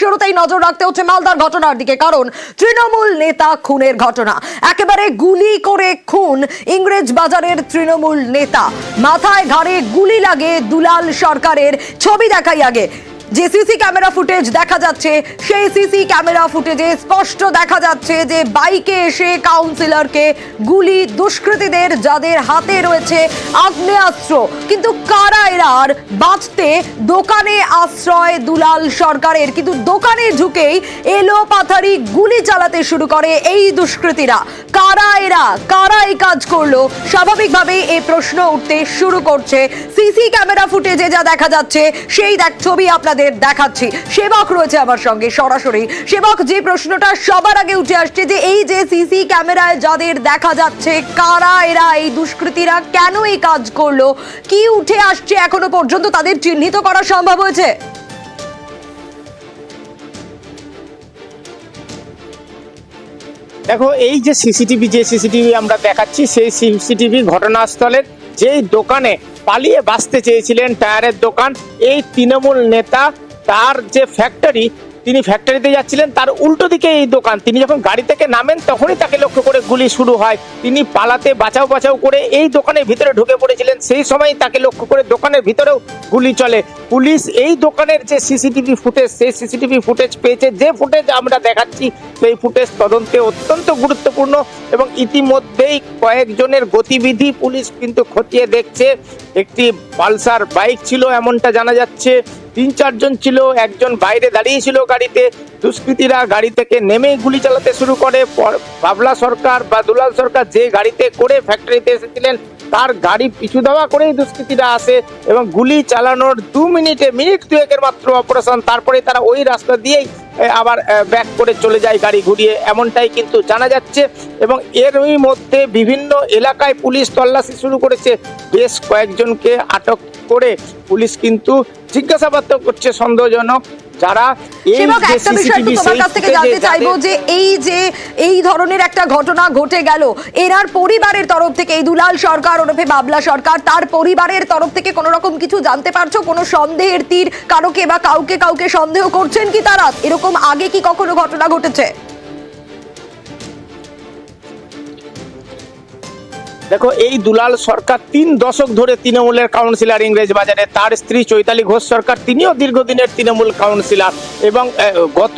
শুরুতেই নজর রাখতে হচ্ছে মালদার ঘটনার দিকে, কারণ তৃণমূল নেতা খুনের ঘটনা। একেবারে গুলি করে খুন ইংরেজ বাজারের তৃণমূল নেতা। মাথায় ঘাড়ে গুলি লাগে দুলাল সরকারের। ছবি দেখাই আগে। যে সিসি ক্যামেরা ফুটেজ দেখা যাচ্ছে, সেই সিসি ক্যামেরা ফুটেজে স্পষ্ট দেখা যাচ্ছে যে বাইকে এসে কাউন্সিলরকে গুলি দুষ্কৃতীদের, যাদের হাতে রয়েছে আগ্নেয়াস্ত্র। কিন্তু কারা এরা? আর বাঁচতে দোকানে আশ্রয় দুলাল সরকারের, কিন্তু দোকানে ঢুকেই এলো পাথারি গুলি চালাতে শুরু করে এই দুষ্কৃতীরা। কারা এরা? কারা এই কাজ করলো? স্বাভাবিকভাবেই এই প্রশ্ন উঠতে শুরু করছে। সিসি ক্যামেরা ফুটেজে যা দেখা যাচ্ছে সেই ছবি আপনাদের দেখাচ্ছি। সেবক রয়েছে আমার সঙ্গে সরাসরি। সেবক, যে প্রশ্নটা সবার আগে উঠে আসছে যে এই যে সিসি ক্যামেরায় যাদের দেখা যাচ্ছে, কারা এরা? এই দুষ্কৃতীরা কেন এই কাজ করলো? কি উঠে আসছে এখনো পর্যন্ত? তাদের চিহ্নিত করা সম্ভব হয়েছে? দেখো, এই যে সিসিটিভি আমরা দেখাচ্ছি, সেই সিসিটিভি ঘটনাস্থলের যেই দোকানে পালিয়ে বাঁচতে চেয়েছিলেন, টায়ারের দোকান, এই তৃণমূল নেতা, তার যে ফ্যাক্টরি, তিনি ফ্যাক্টরিতে যাচ্ছিলেন, তার উল্টো দিকে এই দোকান। তিনি যখন গাড়ি থেকে নামেন তখনই তাকে লক্ষ্য করে গুলি শুরু হয়। তিনি পালাতে বাঁচাও করে এই দোকানের ভিতরে ঢুকে পড়েছিলেন। সেই সময় তাকে লক্ষ্য করে দোকানের ভিতরেও গুলি চলে। পুলিশ এই দোকানের যে সিসিটিভি ফুটেজ, সেই সিসিটিভি ফুটেজ পেয়েছে। যে ফুটেজ আমরা দেখাচ্ছি সেই ফুটেজ তদন্তে অত্যন্ত গুরুত্বপূর্ণ এবং ইতিমধ্যেই কয়েকজনের গতিবিধি পুলিশ কিন্তু খতিয়ে দেখছে। একটি পালসার বাইক ছিল এমনটা জানা যাচ্ছে। 3-4 জন ছিল, একজন বাইরে দাঁড়িয়ে ছিল গাড়িতে। দুষ্কৃতীরা গাড়ি থেকে নেমে গুলি চালাতে শুরু করে। বাবলা সরকার বা দুলাল সরকার যে গাড়িতে করে ফ্যাক্টরিতে এসেছিলেন, তার গাড়ি পিছু ধাওয়া করেই দুষ্কৃতীরা আসে এবং গুলি চালানোর মিনিট দুয়েকের মাত্র অপারেশন। তারপরে তারা ওই রাস্তা দিয়েই আবার ব্যাক করে চলে যায় গাড়ি ঘুরিয়ে, এমনটাই কিন্তু জানা যাচ্ছে। এবং এরই মধ্যে বিভিন্ন এলাকায় পুলিশ তল্লাশি শুরু করেছে। বেশ কয়েকজনকে আটক করে পুলিশ কিন্তু জিজ্ঞাসাবাদ করছে সন্দেহজনক যারা জানতে চাইবো যে এই ধরনের একটা ঘটনা ঘটে গেল, এনার পরিবারের তরফ থেকে, এই দুলাল সরকার ওরফে বাবলা সরকার, তার পরিবারের তরফ থেকে কোনো রকম কিছু জানতে পারছো? কোনো সন্দেহের তীর কারোকে বা কাউকে সন্দেহ করছেন কি তারা? এরকম আগে কি কখনো ঘটনা ঘটেছে? দেখো, এই দুলাল সরকার 3 দশক ধরে তৃণমূলের কাউন্সিলর ইংরেজ বাজারে। তার স্ত্রী চৈতালি ঘোষ সরকার, তিনিও দীর্ঘদিনের তৃণমূল কাউন্সিলর। এবং গত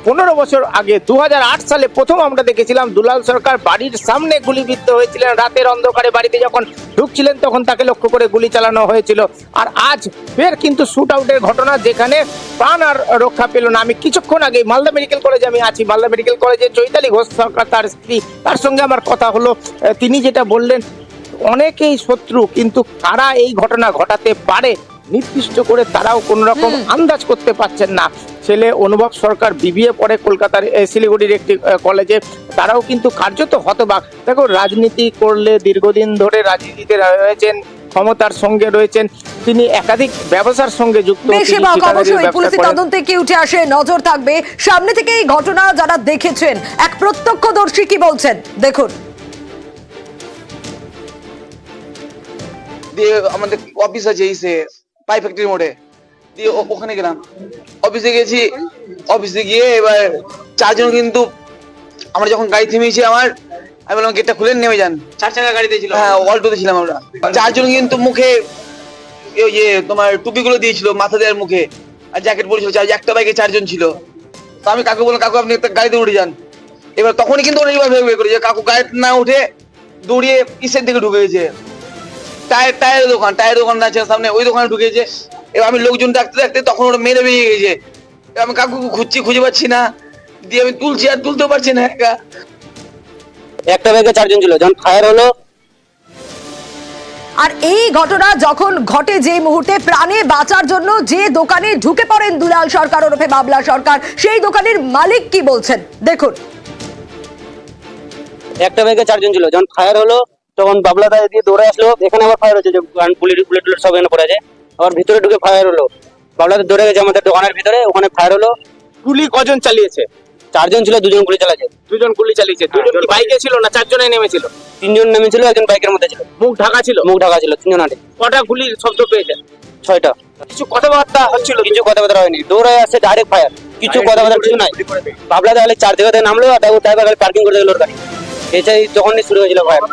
15 বছর আগে 2008 সালে প্রথম আমরা দেখেছিলাম দুলাল সরকার বাড়ির সামনে গুলিবিদ্ধ হয়েছিলেন। রাতের অন্ধকারে বাড়িতে যখন ঢুকছিলেন তখন তাকে লক্ষ্য করে গুলি চালানো হয়েছিল। আর আজ ফের কিন্তু শুট আউটের ঘটনা, যেখানে প্রাণ আর রক্ষা পেল না। আমি কিছুক্ষণ আগে মালদা মেডিকেল কলেজে আছি। মালদা মেডিকেল কলেজে চৈতালি ঘোষ সরকার, তার স্ত্রী, তার সঙ্গে আমার কথা হলো। তিনি যেটা বললেন, অনেকেই শত্রু, কিন্তু কারা এই ঘটনা ঘটাতে পারে নির্দিষ্ট করে তারাও কোন রকম আন্দাজ করতে পারছেন না। ছেলে অনুভব সরকার বিবিএ পড়ে কলকাতার শিলিগুড়ির একটি কলেজে, তারাও কিন্তু কার্যত হতবাক। দেখো, রাজনীতি করলে দীর্ঘদিন ধরে রাজনীতিতে রয়েছেন, ক্ষমতার সঙ্গে রয়েছেন, তিনি একাধিক ব্যবসার সঙ্গে যুক্ত। পুলিশের তদন্তে কি উঠে আসে নজর থাকবে। সামনে থেকে এই ঘটনা যারা দেখেছেন, এক প্রত্যক্ষদর্শী কি বলছেন দেখুন। দিয়ে আমাদের অফিস আছে পাই ফ্যাক্টরি মোড়ে, দিয়ে ওখানে গেলাম। অফিসে গেছি, অফিসে গিয়ে এবার 4 জন কিন্তু আমরা যখন গাড়ি থেমেছি, আমি বললাম গেটটা খুলে নেমে যান। 4 চাকা গাড়িতে ছিল, হ্যাঁ অল্টোতে ছিলাম আমরা। 4 জন কিন্তু মুখে তোমার টুপিগুলো দিয়েছিল, মাথা দেওয়ার মুখে, আর জ্যাকেট পরেছিল। একটা বাইকে 4 জন ছিল। তো আমি কাকু বললাম, কাকু আপনি একটা গাড়িতে উঠে যান। এবার তখনই কিন্তু কাকু গাড়িতে না উঠে দৌড়িয়ে ইসের দিকে ঢুকে গেছে। টায়ারের দোকান আছে সামনে, ওই দোকানে ঢুকেছে। এবার আমি লোকজন ডাকতে তখন ওরা মেরে বেরিয়ে গেছে। আমি কাকু খুঁজে পাচ্ছি না, দিয়ে আমি তুলছি আর তুলতেও পারছি না। একটা ব্যাগে 4 জন ছিল, যখন ফায়ার হলো। আর এই ঘটনা যখন ঘটে, যে মুহূর্তে প্রাণে বাঁচার জন্য যে দোকানে ঢুকে পড়েন দুলাল সরকার ওরফে বাবলা সরকার, সেই দোকানের মালিক কি বলছেন দেখুন। একটা ব্যাগে 4 জন ছিল, যখন ফায়ার হলো তখন বাবলা দা দিয়ে দৌড়ে আসলো। এখানে আবার ফায়ার হচ্ছে, বুলেট সব এখানে পড়ে আছে। আবার ভিতরে ঢুকে ফায়ার হলো। বাবলা দৌড়ে গেছে আমাদের দোকানের ভিতরে, ওখানে ফায়ার হলো। গুলি কজন চালিয়েছে? 4 জন ছিল, 2 জন গুলি চালাচ্ছে। 2 জন গুলি চালিয়েছে। 2 জন কি বাইকে ছিল না 4 জনে নেমেছিল? 3 জন নেমেছিল, একজন বাইকের মধ্যে ছিল। মুখ ঢাকা ছিল? মুখ ঢাকা ছিল। 3 জন আটে। কটা গুলির শব্দ পেয়েছেন? 6টা। কিছু কথাবার্তা হচ্ছিল? কিছু কথাবার্তা হয়নি, দৌড়ে আসছে, ডাইরেক্ট ফায়ার। কিছু কথা বলার কিছু নাই। বাবলা তাহলে 4 জায়গা থেকে নামলো আর তারপর ড্রাইভার গাড়ি পার্কিং করে দিল ওর গাড়ি। এটাই তখনই শুরু হয়েছিল ফায়ার।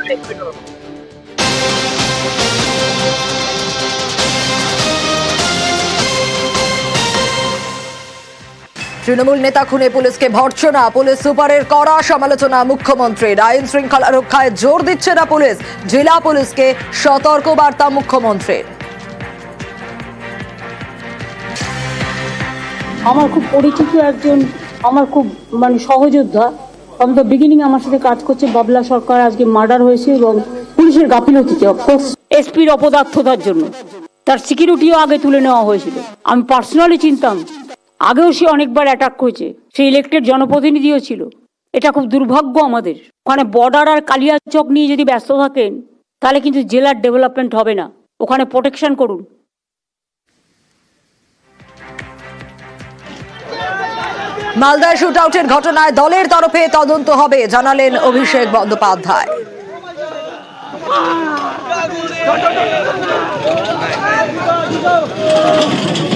তৃণমূল নেতা খুনে পুলিশকে ভর্ৎসনা, পুলিশ সুপারের কড়া সমালোচনা মুখ্যমন্ত্রীর। আইন শৃঙ্খলা রক্ষায় জোর দিচ্ছে না পুলিশ, জেলা পুলিশকে সতর্ক বার্তা মুখ্যমন্ত্রীর। আমার খুব পরিচিত একজন, আমার খুব সহযোদ্ধা, ফ্রম দ্য বিগিনিং আমার সাথে কাজ করছে। বাবলা সরকার আজকে মার্ডার হয়েছে এবং পুলিশের গাফিলতিতে, অফকোর্স এসপির অপদার্থতার জন্য তার সিকিউরিটিও আগে তুলে নেওয়া হয়েছিল। আমি পার্সোনালি চিনতাম, আগেও সে অনেকবার অ্যাটাক করেছে, সে ইলেক্টেড জনপ্রতিনিধিও ছিল। এটা খুব দুর্ভাগ্য আমাদের। ওখানে বর্ডার আর কালিয়াচক নিয়ে যদি ব্যস্ত থাকেন তাহলে কিন্তু জেলার ডেভেলপমেন্ট হবে না। ওখানে প্রোটেকশন করুন। মালদায় শুট আউটের ঘটনায় দলের তরফে তদন্ত হবে জানালেন অভিষেক বন্দ্যোপাধ্যায়।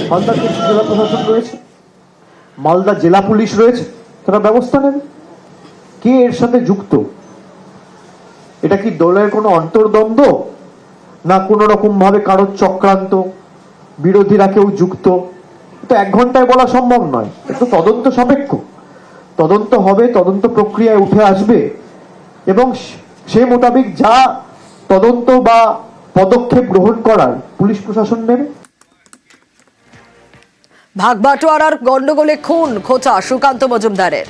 মালদা জেলা প্রশাসন রয়েছে, মালদা জেলা পুলিশ রয়েছে, তারা ব্যবস্থা নেবে। কে এর সাথে যুক্ত? এটা কি দলের কোনো অন্তর্দ্বন্দ্ব, না কোনো রকম ভাবে কারোর চক্রান্ত, বিরোধীরা কেউ যুক্ত? তো 1 ঘন্টায় বলা সম্ভব নয়, একটু তদন্ত সাপেক্ষ। তদন্ত হবে, তদন্ত প্রক্রিয়ায় উঠে আসবে এবং সেই মোতাবেক যা তদন্ত বা পদক্ষেপ গ্রহণ করার পুলিশ প্রশাসন নেবে। ভাগবাটোয়ারার গন্ডগোলে খুন খোঁচা সুকান্ত মজুমদারের।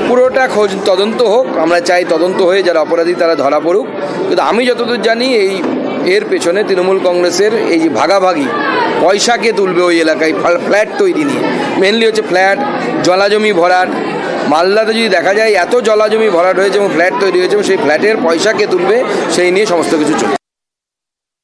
পুরোটা খোঁজ তদন্ত হোক, আমরা চাই তদন্ত হয়ে যারা অপরাধী তারা ধরা পড়ুক। কিন্তু আমি যতদূর জানি এর পেছনে তৃণমূল কংগ্রেসের এই যে ভাগাভাগি, পয়সাকে তুলবে ওই এলাকায় ফ্ল্যাট তৈরি নিয়ে, মেনলি হচ্ছে ফ্ল্যাট, জলাজমি ভরাট। মালদাতে যদি দেখা যায় এত জলাজমি ভরাট হয়েছে এবং ফ্ল্যাট তৈরি হয়েছে এবং সেই ফ্ল্যাটের পয়সাকে তুলবে সেই নিয়ে সমস্ত কিছু চলছে।